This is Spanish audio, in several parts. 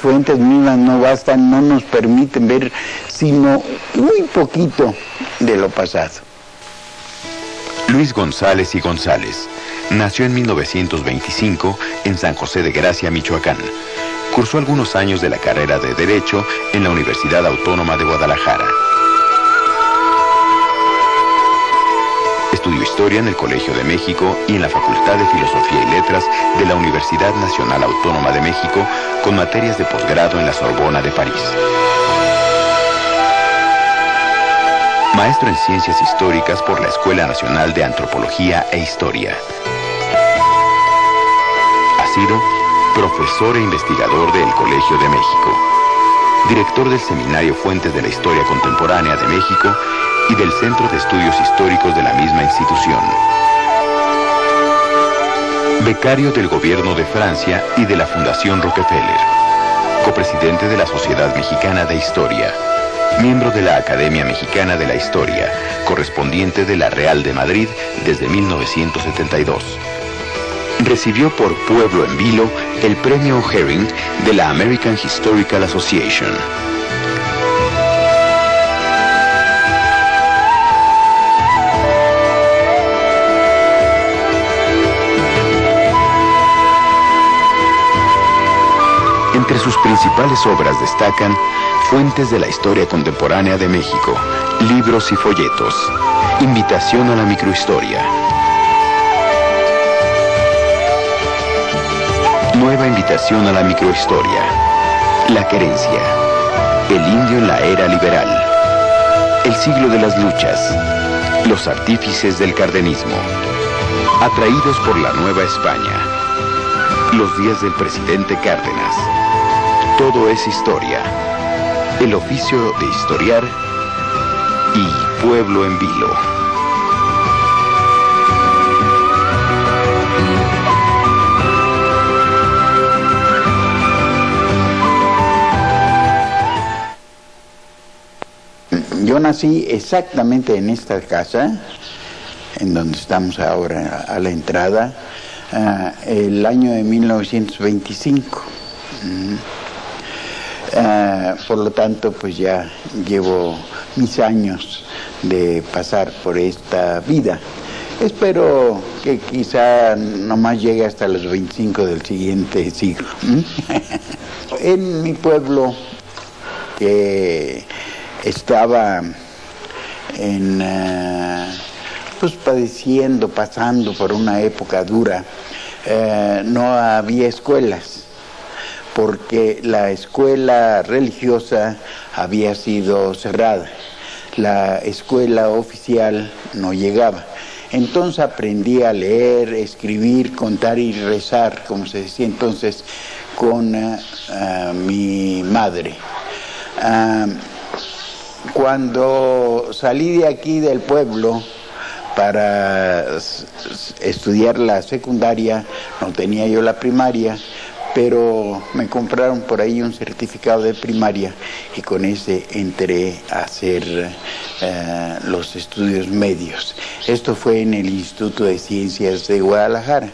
fuentes mismas no bastan, no nos permiten ver sino muy poquito de lo pasado. Luis González y González nació en 1925 en San José de Gracia, Michoacán. Cursó algunos años de la carrera de Derecho en la Universidad Autónoma de Guadalajara. Estudió Historia en el Colegio de México y en la Facultad de Filosofía y Letras de la Universidad Nacional Autónoma de México, con materias de posgrado en la Sorbona de París. Maestro en Ciencias Históricas por la Escuela Nacional de Antropología e Historia. Ha sido profesor e investigador del Colegio de México, director del Seminario Fuentes de la Historia Contemporánea de México y del Centro de Estudios Históricos de la misma institución. Becario del Gobierno de Francia y de la Fundación Rockefeller. Copresidente de la Sociedad Mexicana de Historia. Miembro de la Academia Mexicana de la Historia. Correspondiente de la Real de Madrid desde 1972. Recibió por Pueblo en Vilo el Premio Herring de la American Historical Association. Entre sus principales obras destacan Fuentes de la Historia Contemporánea de México, libros y folletos, Invitación a la Microhistoria, Nueva Invitación a la Microhistoria, La Querencia, El Indio en la Era Liberal, El Siglo de las Luchas, Los Artífices del Cardenismo, Atraídos por la Nueva España, Los Días del Presidente Cárdenas, Todo es Historia, El Oficio de Historiar y Pueblo en Vilo. Yo nací exactamente en esta casa, en donde estamos ahora a la entrada, el año de 1925. Por lo tanto, pues ya llevo mis años de pasar por esta vida. Espero que quizá nomás llegue hasta los 25 del siguiente siglo. En mi pueblo, que estaba pues padeciendo, pasando por una época dura, no había escuelas, porque la escuela religiosa había sido cerrada, la escuela oficial no llegaba. Entonces aprendí a leer, escribir, contar y rezar, como se decía entonces, con mi madre. Cuando salí de aquí del pueblo para estudiar la secundaria, no tenía yo la primaria, pero me compraron por ahí un certificado de primaria y con ese entré a hacer los estudios medios. Esto fue en el Instituto de Ciencias de Guadalajara.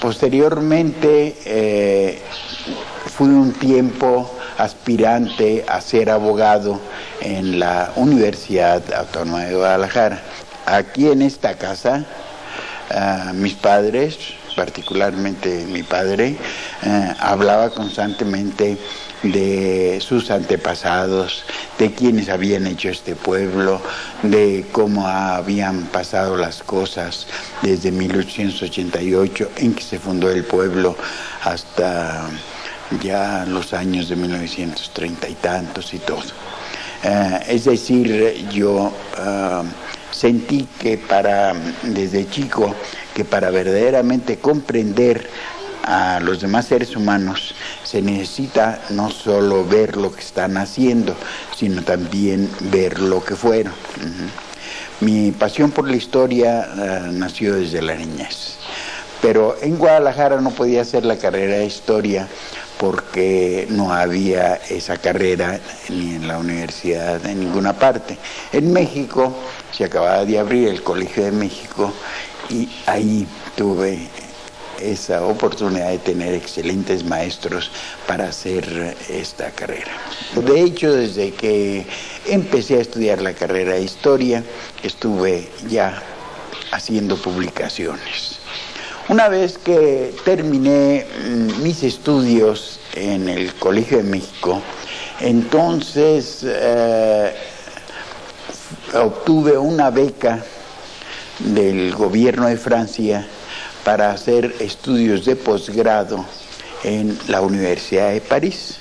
Posteriormente fui un tiempo aspirante a ser abogado en la Universidad Autónoma de Guadalajara. Aquí en esta casa, mis padres, particularmente mi padre, hablaba constantemente de sus antepasados, de quienes habían hecho este pueblo, de cómo habían pasado las cosas desde 1888, en que se fundó el pueblo, hasta ya los años de 1930 y tantos y todo. Es decir, yo sentí que desde chico, que para verdaderamente comprender a los demás seres humanos se necesita no solo ver lo que están haciendo, sino también ver lo que fueron. Mi pasión por la historia nació desde la niñez, pero en Guadalajara no podía hacer la carrera de historia porque no había esa carrera ni en la universidad, en ninguna parte. En México se acababa de abrir el Colegio de México y ahí tuve esa oportunidad de tener excelentes maestros para hacer esta carrera. De hecho, desde que empecé a estudiar la carrera de Historia, estuve ya haciendo publicaciones. Una vez que terminé mis estudios en el Colegio de México, entonces obtuve una beca del gobierno de Francia para hacer estudios de posgrado en la Universidad de París.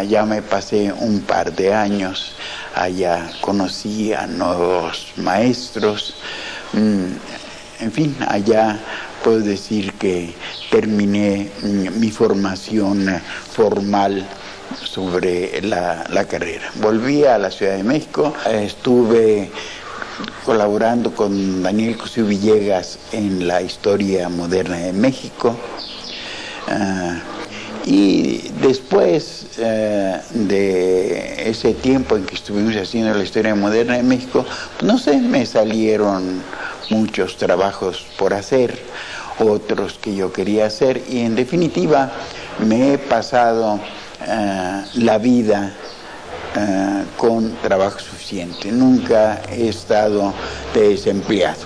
Ya me pasé un par de años, allá conocí a nuevos maestros, en fin, allá puedo decir que terminé mi formación formal sobre la carrera. Volví a la Ciudad de México, estuve colaborando con Daniel Cosío Villegas en la historia moderna de México, y después de ese tiempo en que estuvimos haciendo la historia moderna de México, no sé, me salieron muchos trabajos por hacer, otros que yo quería hacer, y en definitiva me he pasado la vida con trabajo suficiente. Nunca he estado desempleado.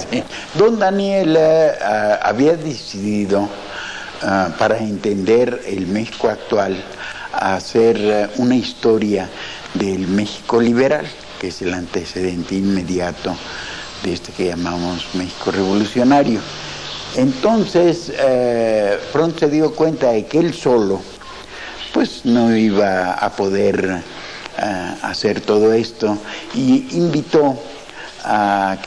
Sí. Don Daniel había decidido, para entender el México actual, hacer una historia del México liberal, que es el antecedente inmediato de este que llamamos México revolucionario. Entonces, pronto se dio cuenta de que él solo pues no iba a poder hacer todo esto, y invitó a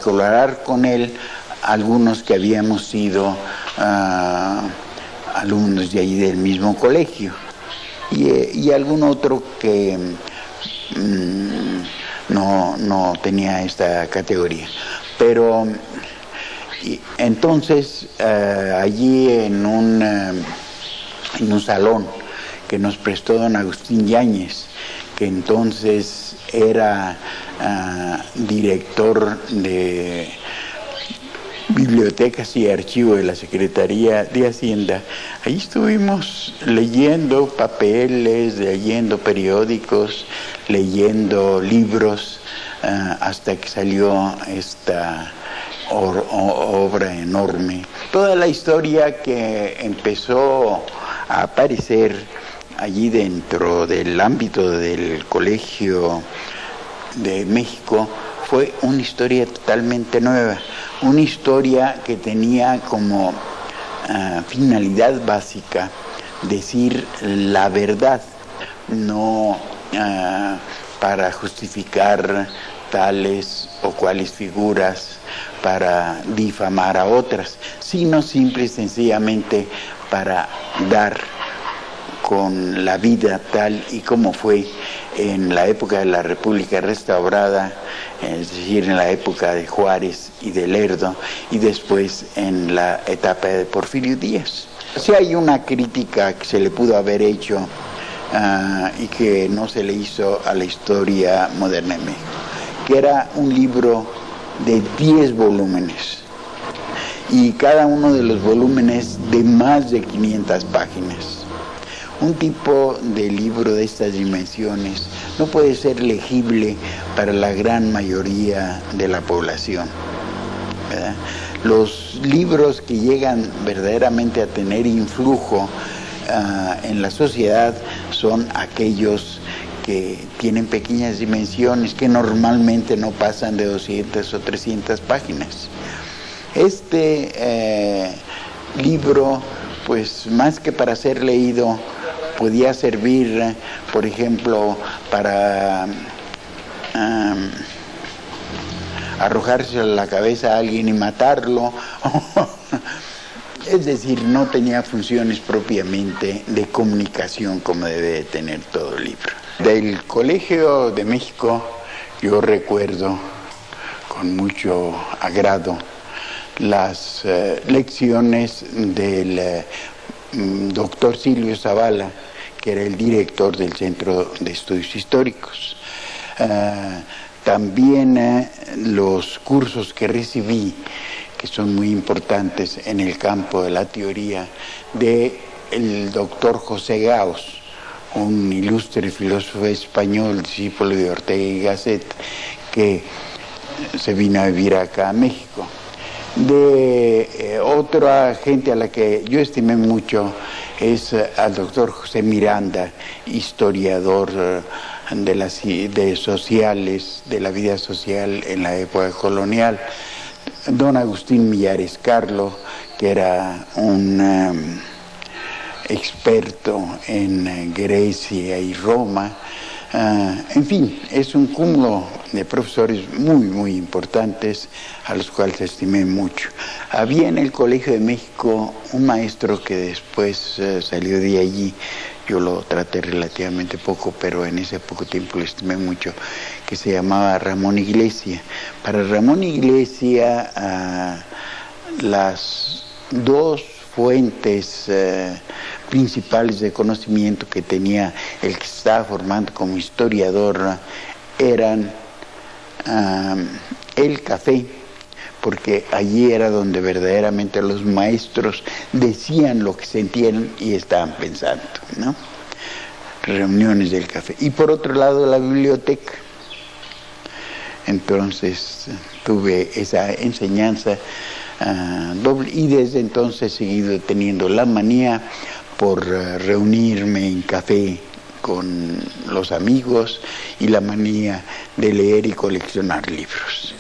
colaborar con él algunos que habíamos sido alumnos de ahí del mismo colegio, y algún otro que no tenía esta categoría. Pero entonces allí en un salón que nos prestó don Agustín Yáñez, que entonces era director de Bibliotecas y Archivo de la Secretaría de Hacienda, ahí estuvimos leyendo papeles, leyendo periódicos, leyendo libros, hasta que salió esta obra enorme. Toda la historia que empezó a aparecer allí dentro del ámbito del Colegio de México fue una historia totalmente nueva, una historia que tenía como finalidad básica decir la verdad, no para justificar tales o cuales figuras, para difamar a otras, sino simple y sencillamente para dar con la vida tal y como fue en la época de la República restaurada, es decir, en la época de Juárez y de Lerdo, y después en la etapa de Porfirio Díaz. Sí hay una crítica que se le pudo haber hecho y que no se le hizo a la historia moderna de México, que era un libro de 10 volúmenes, y cada uno de los volúmenes de más de 500 páginas. Un tipo de libro de estas dimensiones no puede ser legible para la gran mayoría de la población, ¿verdad? Los libros que llegan verdaderamente a tener influjo en la sociedad son aquellos que tienen pequeñas dimensiones, que normalmente no pasan de 200 o 300 páginas. Este libro, pues más que para ser leído, podía servir, por ejemplo, para arrojarse a la cabeza a alguien y matarlo. Es decir, no tenía funciones propiamente de comunicación como debe de tener todo libro. Del Colegio de México yo recuerdo con mucho agrado las lecciones del doctor Silvio Zavala, que era el director del Centro de Estudios Históricos. También los cursos que recibí que son muy importantes en el campo de la teoría, del doctor José Gauss, un ilustre filósofo español, discípulo de Ortega y Gasset, que se vino a vivir acá a México. De otra gente a la que yo estimé mucho es al doctor José Miranda, historiador de sociales, de la vida social en la época colonial. Don Agustín Millares Carlo, que era un experto en Grecia y Roma. En fin, es un cúmulo de profesores muy importantes a los cuales estimé mucho. Había en el Colegio de México un maestro que después salió de allí. Yo lo traté relativamente poco, pero en ese poco tiempo lo estimé mucho, que se llamaba Ramón Iglesia. Para Ramón Iglesia, las dos fuentes principales de conocimiento que tenía el que se estaba formando como historiador eran el café, porque allí era donde verdaderamente los maestros decían lo que sentían y estaban pensando, ¿no? Reuniones del café. Y por otro lado, la biblioteca. Entonces tuve esa enseñanza doble, y desde entonces he seguido teniendo la manía por reunirme en café con los amigos y la manía de leer y coleccionar libros.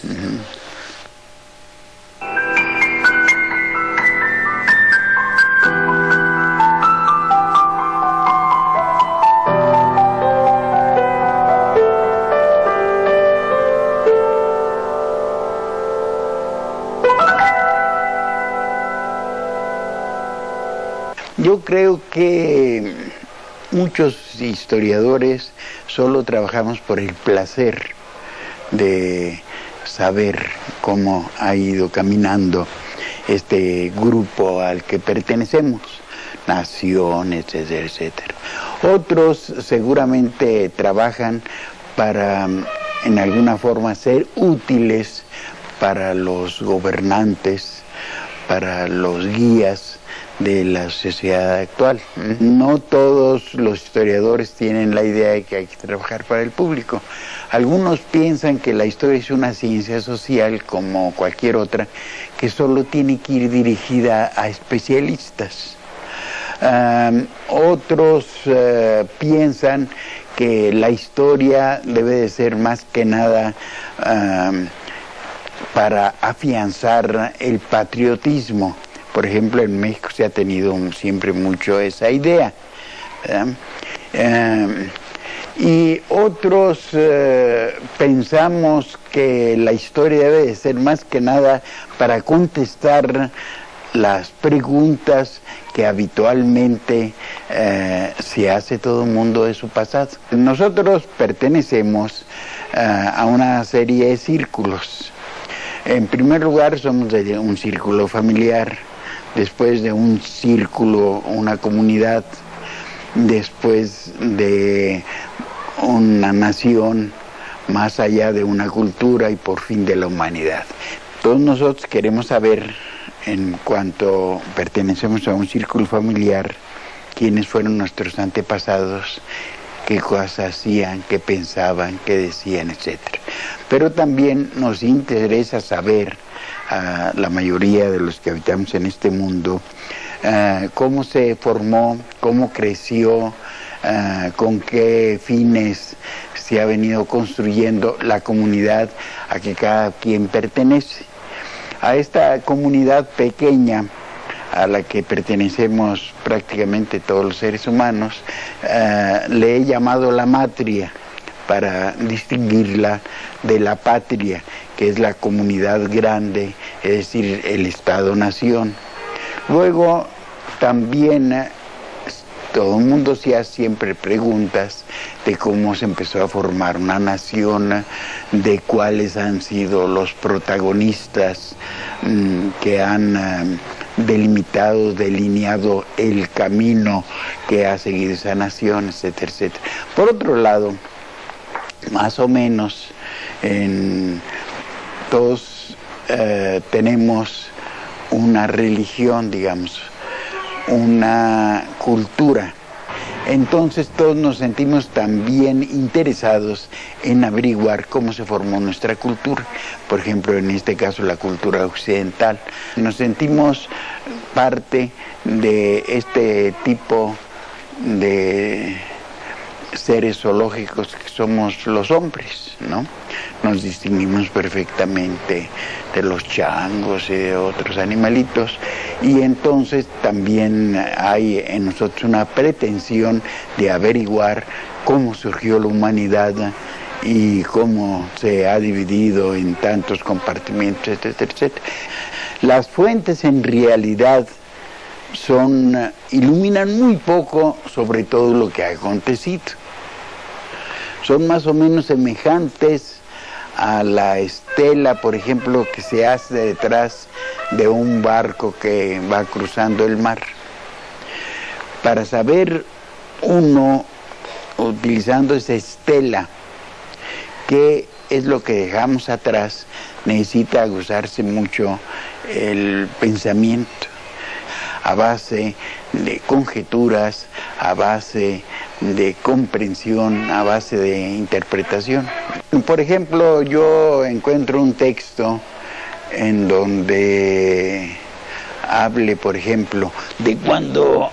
Yo creo que muchos historiadores solo trabajamos por el placer de saber cómo ha ido caminando este grupo al que pertenecemos, naciones, etcétera, etcétera. Otros seguramente trabajan para, en alguna forma, ser útiles para los gobernantes, para los guías de la sociedad actual. No todos los historiadores tienen la idea de que hay que trabajar para el público. Algunos piensan que la historia es una ciencia social como cualquier otra, que solo tiene que ir dirigida a especialistas. Otros piensan que la historia debe de ser más que nada para afianzar el patriotismo. Por ejemplo, en México se ha tenido siempre mucho esa idea. Y otros pensamos que la historia debe de ser más que nada para contestar las preguntas que habitualmente se hace todo el mundo de su pasado. Nosotros pertenecemos a una serie de círculos. En primer lugar, somos de un círculo familiar, después de un círculo, una comunidad, después de una nación, más allá de una cultura y por fin de la humanidad. Todos nosotros queremos saber, en cuanto pertenecemos a un círculo familiar, quiénes fueron nuestros antepasados, qué cosas hacían, qué pensaban, qué decían, etc. Pero también nos interesa saber, a la mayoría de los que habitamos en este mundo, cómo se formó, cómo creció, con qué fines se ha venido construyendo la comunidad a que cada quien pertenece. A esta comunidad pequeña a la que pertenecemos prácticamente todos los seres humanos, le he llamado la matria, para distinguirla de la patria, que es la comunidad grande, es decir, el Estado-nación. Luego, también todo el mundo se hace siempre preguntas de cómo se empezó a formar una nación, de cuáles han sido los protagonistas que han delineado el camino que ha seguido esa nación, etcétera, etcétera. Por otro lado, más o menos en todos tenemos una religión, digamos, una cultura. Entonces todos nos sentimos también interesados en averiguar cómo se formó nuestra cultura. Por ejemplo, en este caso la cultura occidental. Nos sentimos parte de este tipo de seres zoológicos que somos los hombres, ¿no? Nos distinguimos perfectamente de los changos y de otros animalitos, y entonces también hay en nosotros una pretensión de averiguar cómo surgió la humanidad y cómo se ha dividido en tantos compartimentos, etcétera, etcétera. Las fuentes en realidad iluminan muy poco sobre todo lo que ha acontecido. Son más o menos semejantes a la estela, por ejemplo, que se hace detrás de un barco que va cruzando el mar. Para saber uno, utilizando esa estela, qué es lo que dejamos atrás, necesita aguzarse mucho el pensamiento, a base de conjeturas, a base de comprensión, a base de interpretación. Por ejemplo, yo encuentro un texto en donde hable, por ejemplo, de cuando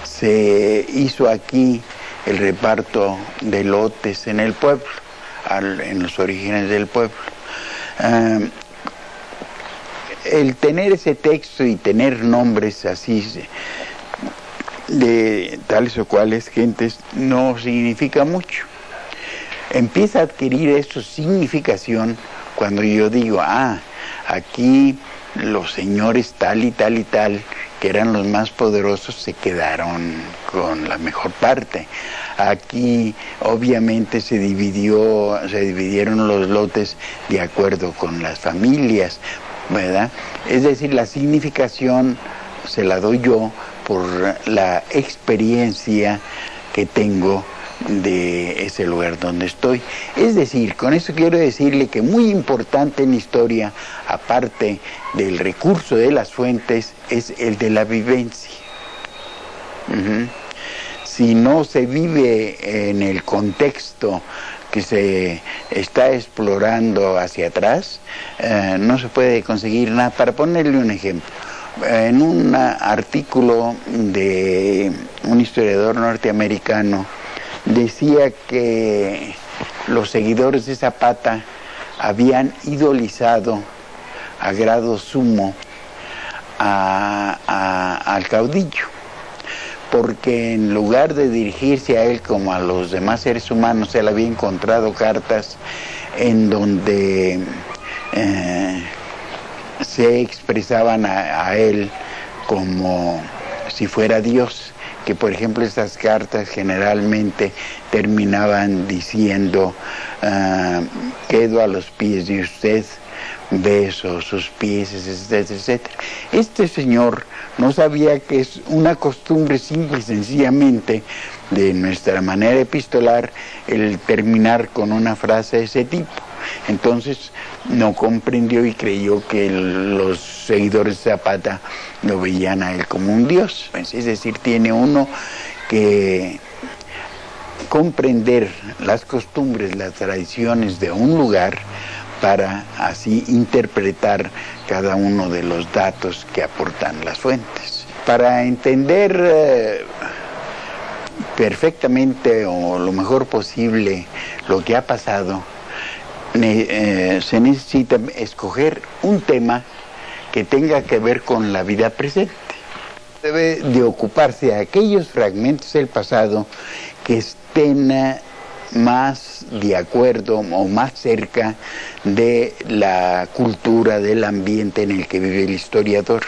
se hizo aquí el reparto de lotes en el pueblo, en los orígenes del pueblo. El tener ese texto y tener nombres así de tales o cuales gentes no significa mucho. Empieza a adquirir eso significación cuando yo digo, aquí los señores tal y tal y tal, que eran los más poderosos, se quedaron con la mejor parte. Aquí obviamente se dividieron los lotes de acuerdo con las familias, ¿verdad? Es decir, la significación se la doy yo por la experiencia que tengo de ese lugar donde estoy. Es decir, con eso quiero decirle que muy importante en la historia, aparte del recurso de las fuentes, es el de la vivencia. Si no se vive en el contexto que se está explorando hacia atrás, no se puede conseguir nada. Para ponerle un ejemplo, en un artículo de un historiador norteamericano, decía que los seguidores de Zapata habían idolizado a grado sumo al caudillo, porque en lugar de dirigirse a él como a los demás seres humanos, él había encontrado cartas en donde se expresaban a él como si fuera Dios, que por ejemplo estas cartas generalmente terminaban diciendo, quedo a los pies de usted, beso sus pies, etcétera, etcétera. Este señor no sabía que es una costumbre simple y sencillamente de nuestra manera epistolar el terminar con una frase de ese tipo. Entonces no comprendió y creyó que los seguidores de Zapata lo veían a él como un dios. Es decir, tiene uno que comprender las costumbres, las tradiciones de un lugar para así interpretar cada uno de los datos que aportan las fuentes. Para entender perfectamente o lo mejor posible lo que ha pasado, se necesita escoger un tema que tenga que ver con la vida presente. Debe de ocuparse de aquellos fragmentos del pasado que estén más de acuerdo o más cerca de la cultura, del ambiente en el que vive el historiador.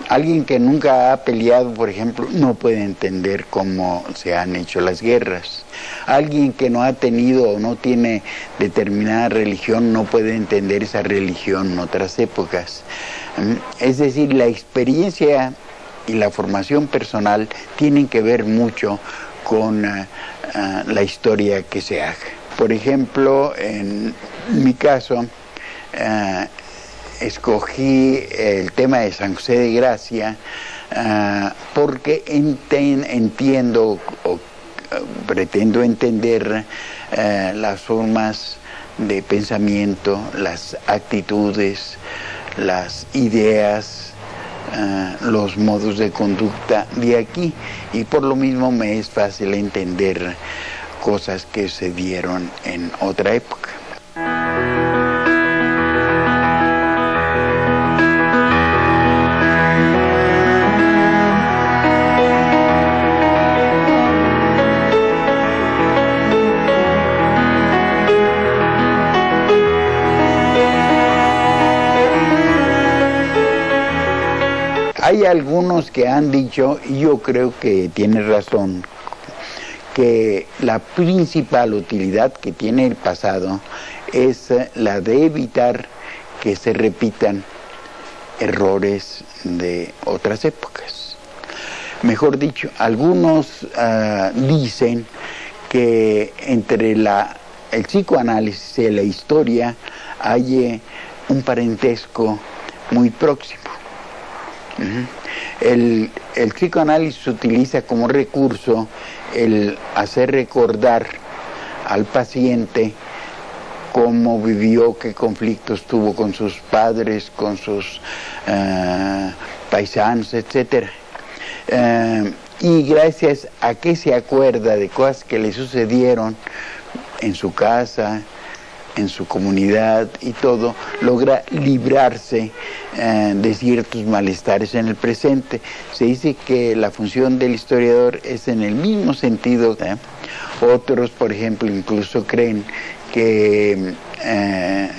Alguien que nunca ha peleado, por ejemplo, no puede entender cómo se han hecho las guerras. Alguien que no ha tenido o no tiene determinada religión no puede entender esa religión en otras épocas. Es decir, la experiencia y la formación personal tienen que ver mucho con la historia que se haga. Por ejemplo, en mi caso, escogí el tema de San José de Gracia porque entiendo o pretendo entender las formas de pensamiento, las actitudes, las ideas, los modos de conducta de aquí, y por lo mismo me es fácil entender cosas que se dieron en otra época. Hay algunos que han dicho, y yo creo que tiene razón, que la principal utilidad que tiene el pasado es la de evitar que se repitan errores de otras épocas. Mejor dicho, algunos dicen que entre el psicoanálisis y la historia hay un parentesco muy próximo. El psicoanálisis utiliza como recurso el hacer recordar al paciente cómo vivió, qué conflictos tuvo con sus padres, con sus paisanos, etc. Y gracias a que se acuerda de cosas que le sucedieron en su casa, en su comunidad y todo, logra librarse de ciertos malestares en el presente. Se dice que la función del historiador es en el mismo sentido. Otros, por ejemplo, incluso creen que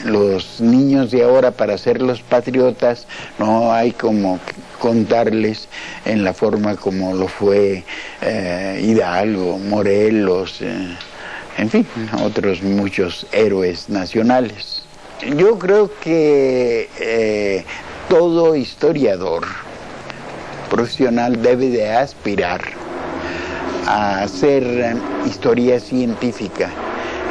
los niños de ahora, para ser los patriotas, no hay como contarles en la forma como lo fue Hidalgo, Morelos, en fin, otros muchos héroes nacionales. Yo creo que todo historiador profesional debe de aspirar a hacer historia científica,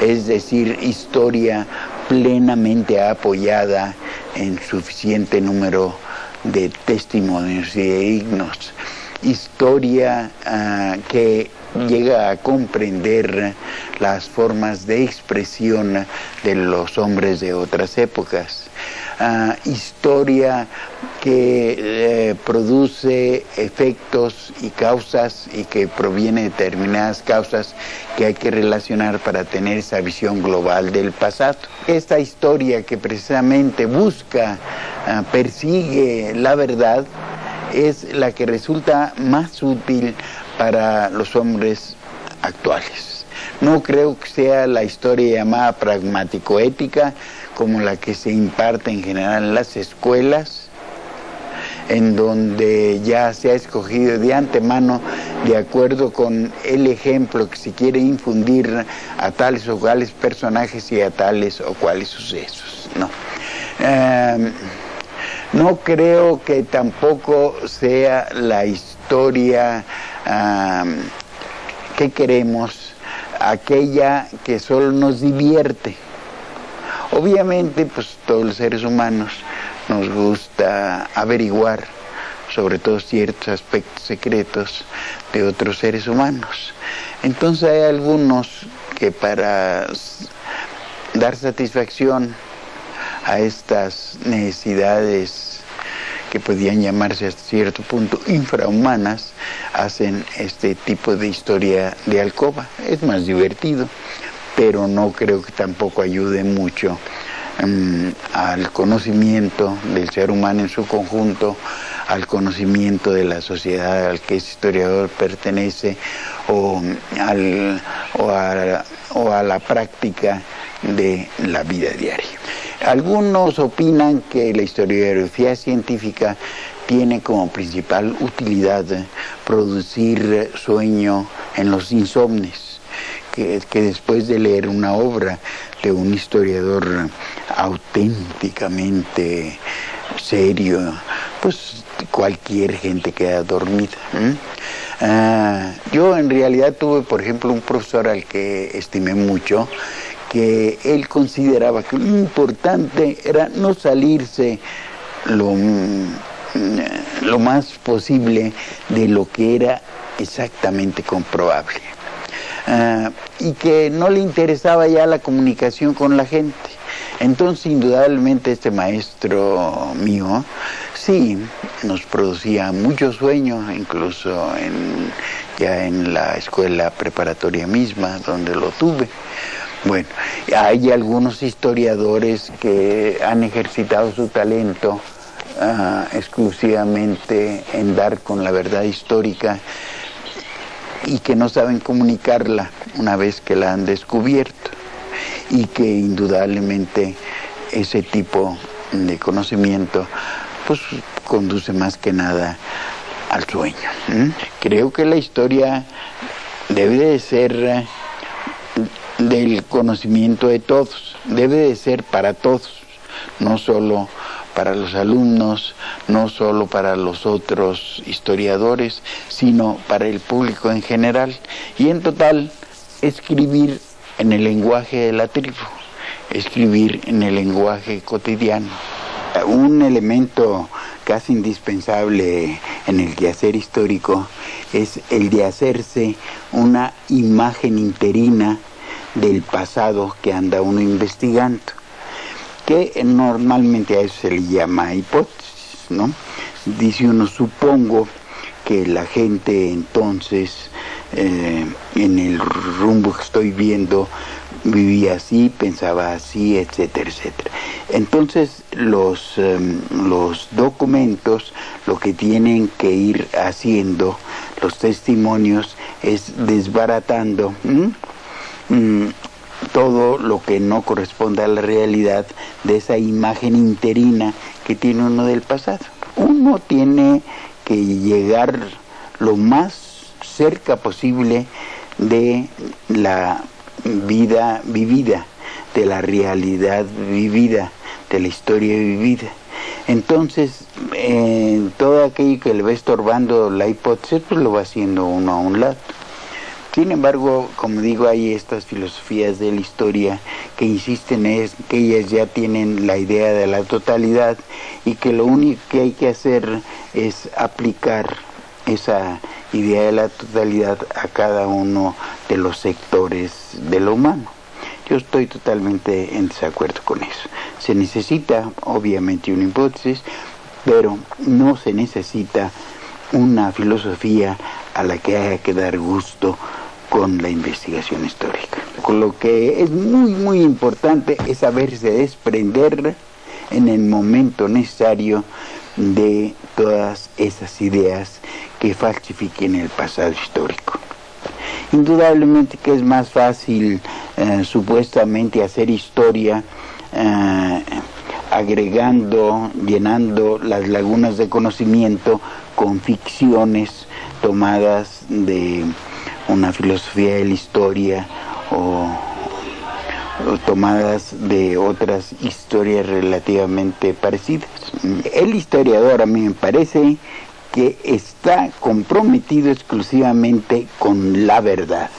es decir, historia plenamente apoyada en suficiente número de testimonios dignos, historia que llega a comprender las formas de expresión de los hombres de otras épocas, historia que produce efectos y causas y que proviene de determinadas causas que hay que relacionar para tener esa visión global del pasado. Esta historia que precisamente busca, persigue la verdad, es la que resulta más útil para los hombres actuales. No creo que sea la historia llamada pragmático-ética, como la que se imparte en general en las escuelas, en donde ya se ha escogido de antemano, de acuerdo con el ejemplo que se quiere infundir a tales o cuales personajes y a tales o cuales sucesos. No. No creo que tampoco sea la historia que queremos, aquella que solo nos divierte. Obviamente, pues todos los seres humanos nos gusta averiguar sobre todo ciertos aspectos secretos de otros seres humanos. Entonces hay algunos que para dar satisfacción a estas necesidades que podían llamarse hasta cierto punto infrahumanas, hacen este tipo de historia de alcoba. Es más divertido, pero no creo que tampoco ayude mucho al conocimiento del ser humano en su conjunto, al conocimiento de la sociedad al que ese historiador pertenece, o a la práctica de la vida diaria. Algunos opinan que la historiografía científica tiene como principal utilidad producir sueño en los insomnes, que después de leer una obra de un historiador auténticamente serio, pues cualquier gente queda dormida. Yo en realidad tuve, por ejemplo, un profesor al que estimé mucho, que él consideraba que lo importante era no salirse lo más posible de lo que era exactamente comprobable. Y que no le interesaba ya la comunicación con la gente. Entonces, indudablemente, este maestro mío, sí, nos producía mucho sueño, incluso ya en la escuela preparatoria misma, donde lo tuve. Bueno, hay algunos historiadores que han ejercitado su talento exclusivamente en dar con la verdad histórica y que no saben comunicarla una vez que la han descubierto, y que indudablemente ese tipo de conocimiento pues conduce más que nada al sueño. Creo que la historia debe de ser del conocimiento de todos, debe de ser para todos, no solo para los alumnos, no solo para los otros historiadores, sino para el público en general. Y en total, escribir en el lenguaje de la tribu, escribir en el lenguaje cotidiano. Un elemento casi indispensable en el quehacer histórico es el de hacerse una imagen interina del pasado que anda uno investigando, que normalmente a eso se le llama hipótesis, ¿no? Dice uno, supongo que la gente entonces, en el rumbo que estoy viendo, vivía así, pensaba así, etcétera, etcétera. Entonces los documentos lo que tienen que ir haciendo, los testimonios, es desbaratando todo lo que no corresponde a la realidad de esa imagen interina que tiene uno del pasado. Uno tiene que llegar lo más cerca posible de la vida vivida, de la realidad vivida, de la historia vivida. Entonces, todo aquello que le va estorbando la hipótesis, pues lo va haciendo uno a un lado. Sin embargo, como digo, hay estas filosofías de la historia que insisten en que ellas ya tienen la idea de la totalidad y que lo único que hay que hacer es aplicar esa idea de la totalidad a cada uno de los sectores de lo humano. Yo estoy totalmente en desacuerdo con eso. Se necesita, obviamente, una hipótesis, pero no se necesita una filosofía a la que haya que dar gusto con la investigación histórica. Con lo que es muy, muy importante es saberse desprender en el momento necesario de todas esas ideas que falsifiquen el pasado histórico. Indudablemente que es más fácil supuestamente hacer historia agregando, llenando las lagunas de conocimiento con ficciones tomadas de una filosofía de la historia o tomadas de otras historias relativamente parecidas. El historiador, a mí me parece, que está comprometido exclusivamente con la verdad.